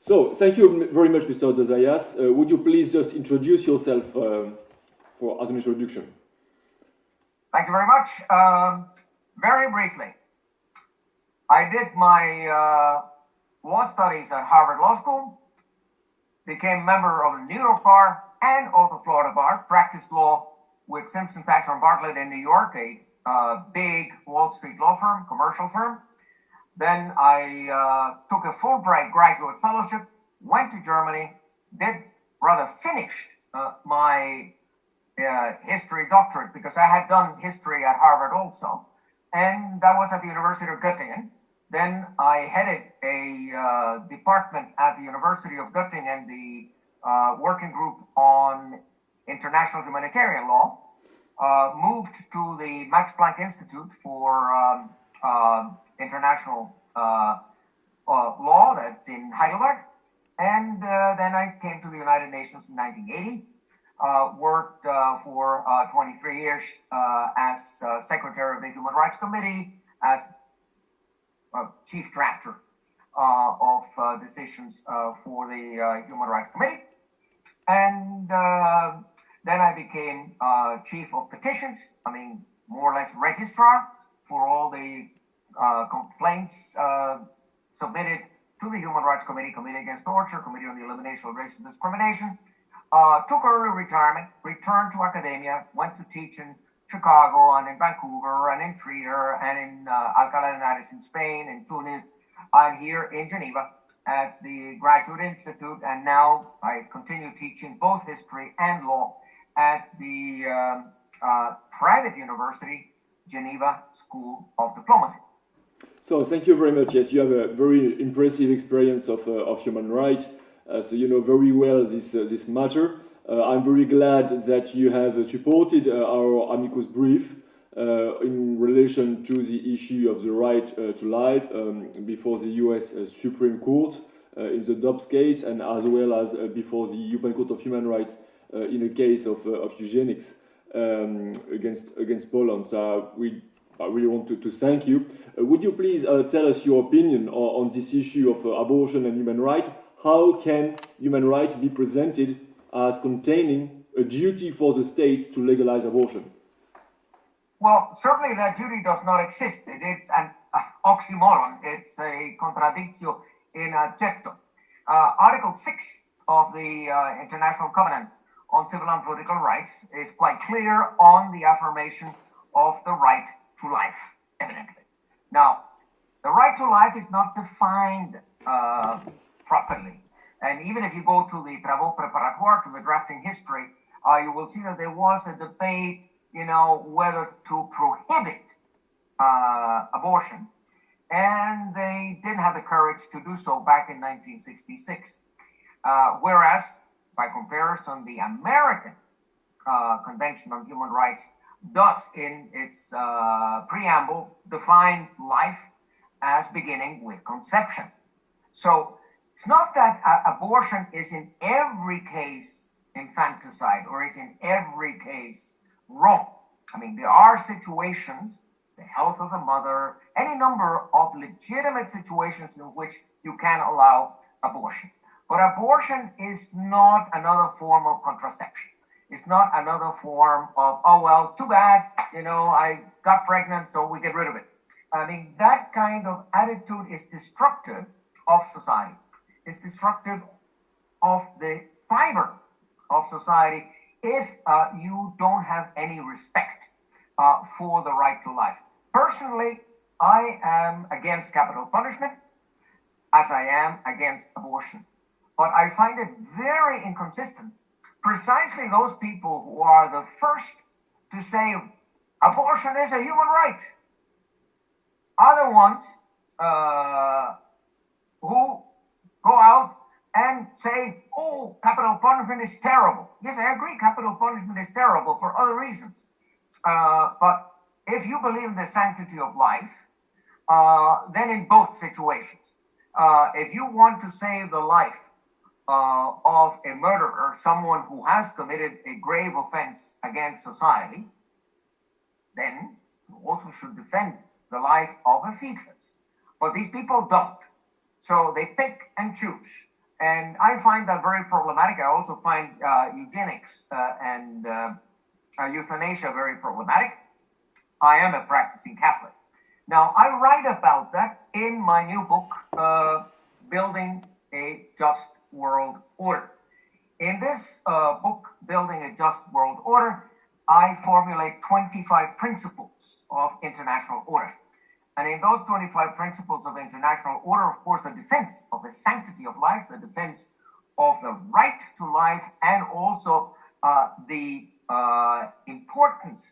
So, thank you very much, Mr. de Zayas. Would you please just introduce yourself as an introduction? Thank you very much. Very briefly, I did my law studies at Harvard Law School, became member of the New York Bar and of the Florida Bar, practiced law with Simpson, Thacher, and Bartlett in New York, a big Wall Street law firm, commercial firm. Then I took a Fulbright graduate fellowship, went to Germany, finished my history doctorate, because I had done history at Harvard also. And that was at the University of Göttingen. Then I headed a department at the University of Göttingen, the working group on international humanitarian law, moved to the Max Planck Institute for international law that's in Heidelberg. And then I came to the United Nations in 1980, worked for 23 years as Secretary of the Human Rights Committee, as chief drafter of decisions for the Human Rights Committee. And then I became chief of petitions, more or less registrar for all the complaints submitted to the Human Rights Committee, Committee Against Torture, Committee on the Elimination of Racial Discrimination. Took early retirement, returned to academia, went to teach in Chicago and in Vancouver and in Trier and in Alcalá de Henares in Spain, in Tunis, and here in Geneva at the Graduate Institute. And now I continue teaching both history and law at the private university, Geneva School of Diplomacy. So thank you very much. Yes, you have a very impressive experience of human rights. So you know very well this matter. I'm very glad that you have supported our amicus brief in relation to the issue of the right to life before the U.S. Supreme Court in the Dobbs case, and as well as before the European Court of Human Rights in a case of eugenics against Poland. So I really want to thank you. Would you please tell us your opinion on this issue of abortion and human rights? How can human rights be presented as containing a duty for the states to legalize abortion? Well, certainly that duty does not exist. It's an oxymoron. It's a contradictio in adjecto. Article 6 of the International Covenant on Civil and Political Rights is quite clear on the affirmation of the right to life, evidently. Now, the right to life is not defined properly. And even if you go to the travaux préparatoires, to the drafting history, you will see that there was a debate, whether to prohibit abortion. And they didn't have the courage to do so back in 1966. Whereas, by comparison, the American Convention on Human Rights does, in its preamble, define life as beginning with conception. So it's not that abortion is in every case infanticide or is in every case wrong. There are situations, the health of the mother, any number of legitimate situations in which you can allow abortion. But abortion is not another form of contraception. It's not another form of, oh, well, too bad, I got pregnant, so we get rid of it. That kind of attitude is destructive of society. It's destructive of the fiber of society if you don't have any respect for the right to life. Personally, I am against capital punishment, as I am against abortion. But I find it very inconsistent. Precisely those people who are the first to say abortion is a human right are the ones who go out and say, oh, capital punishment is terrible. Yes, I agree, capital punishment is terrible for other reasons. But if you believe in the sanctity of life, then in both situations, if you want to save the life of a murderer, someone who has committed a grave offense against society, then you also should defend the life of a fetus. But these people don't. So they pick and choose. And I find that very problematic. I also find eugenics and euthanasia very problematic. I am a practicing Catholic. Now, I write about that in my new book, Building a Just World Order. In this book, Building a Just World Order, I formulate 25 principles of international order. And in those 25 principles of international order, of course, the defense of the sanctity of life, the defense of the right to life, and also the importance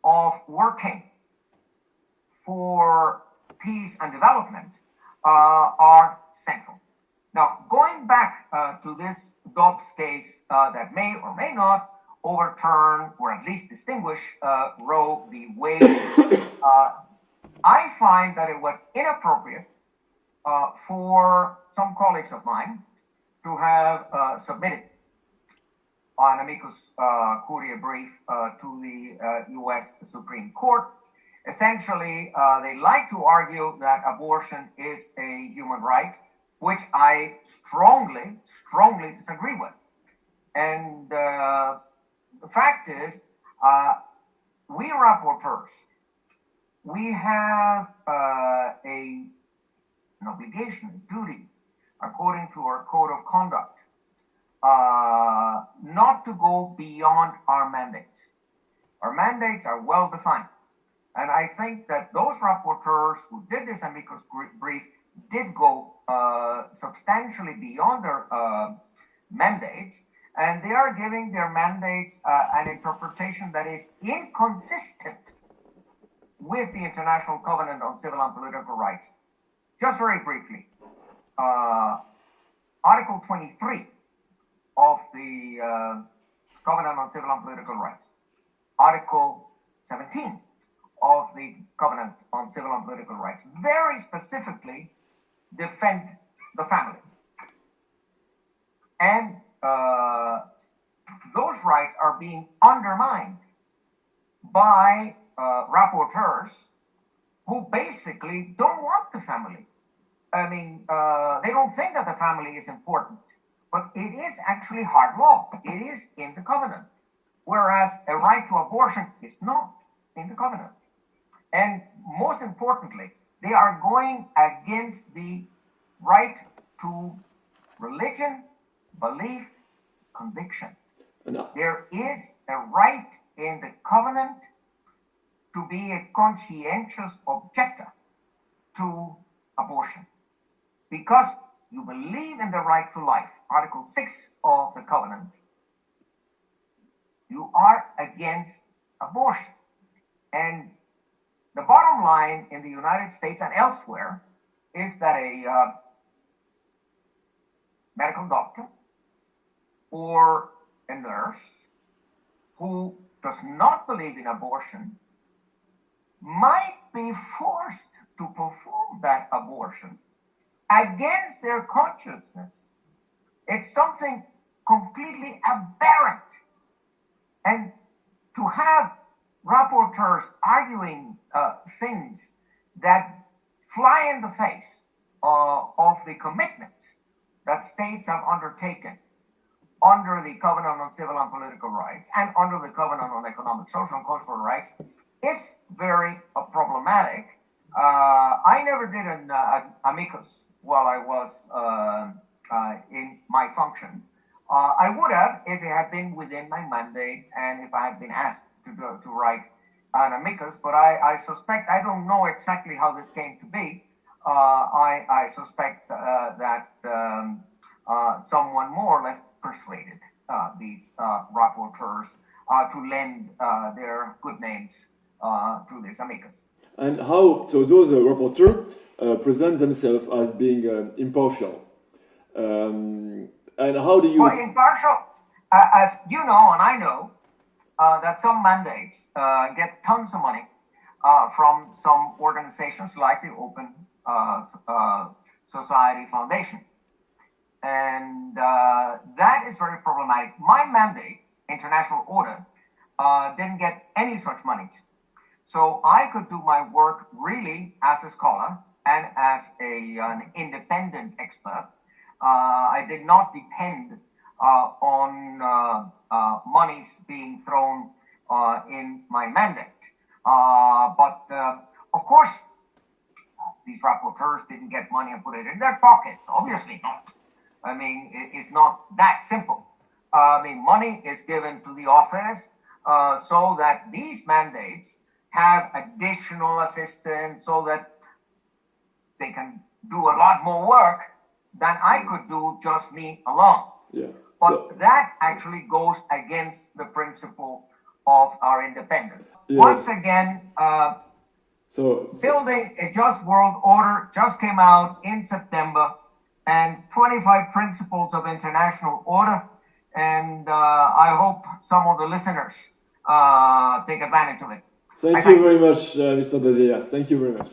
of working for peace and development are central. Now, going back to this Dobbs case that may or may not overturn or at least distinguish Roe v. Wade, I find that it was inappropriate for some colleagues of mine to have submitted an amicus curiae brief to the U.S. Supreme Court. Essentially, they like to argue that abortion is a human right, which I strongly disagree with. And the fact is, we rapporteurs, we have an obligation, a duty, according to our code of conduct, not to go beyond our mandates. Our mandates are well defined. And I think that those rapporteurs who did this amicus brief did go substantially beyond their mandates, and they are giving their mandates an interpretation that is inconsistent with the International Covenant on Civil and Political Rights. Just very briefly, Article 23 of the Covenant on Civil and Political Rights, Article 17 of the Covenant on Civil and Political Rights very specifically defend the family. And those rights are being undermined by rapporteurs who basically don't want the family. I mean, they don't think that the family is important, but it is actually hard law. It is in the covenant, whereas a right to abortion is not in the covenant. And most importantly, they are going against the right to religion, belief, conviction. No. There is a right in the covenant to be a conscientious objector to abortion because you believe in the right to life, Article 6 of the covenant. You are against abortion. And the bottom line in the United States and elsewhere is that a medical doctor or a nurse who does not believe in abortion might be forced to perform that abortion against their consciousness. It's something completely aberrant. And to have rapporteurs arguing things that fly in the face of the commitments that states have undertaken under the Covenant on Civil and Political Rights and under the Covenant on Economic, Social, and Cultural Rights is very problematic. I never did an amicus while I was in my function. I would have if it had been within my mandate and if I had been asked to write an amicus, but I suspect, I don't know exactly how this came to be. I suspect that someone more or less persuaded these rapporteurs to lend their good names to this amicus. And how, so those rapporteurs present themselves as being impartial. And how do you... Well, impartial, as you know and I know, that some mandates get tons of money from some organizations like the Open Society Foundation. And that is very problematic. My mandate, International Order, didn't get any such monies. So I could do my work really as a scholar and as an independent expert I did not depend on monies being thrown in my mandate. But of course, these rapporteurs didn't get money and put it in their pockets. Obviously not. I mean, it's not that simple. I mean, money is given to the office so that these mandates have additional assistance so that they can do a lot more work than I could do just me alone. Yeah. But that actually goes against the principle of our independence. Yes. Once again, Building a Just World Order just came out in September, and 25 Principles of International Order. And I hope some of the listeners take advantage of it. Thank you very much, Mr. de Zayas. Thank you very much.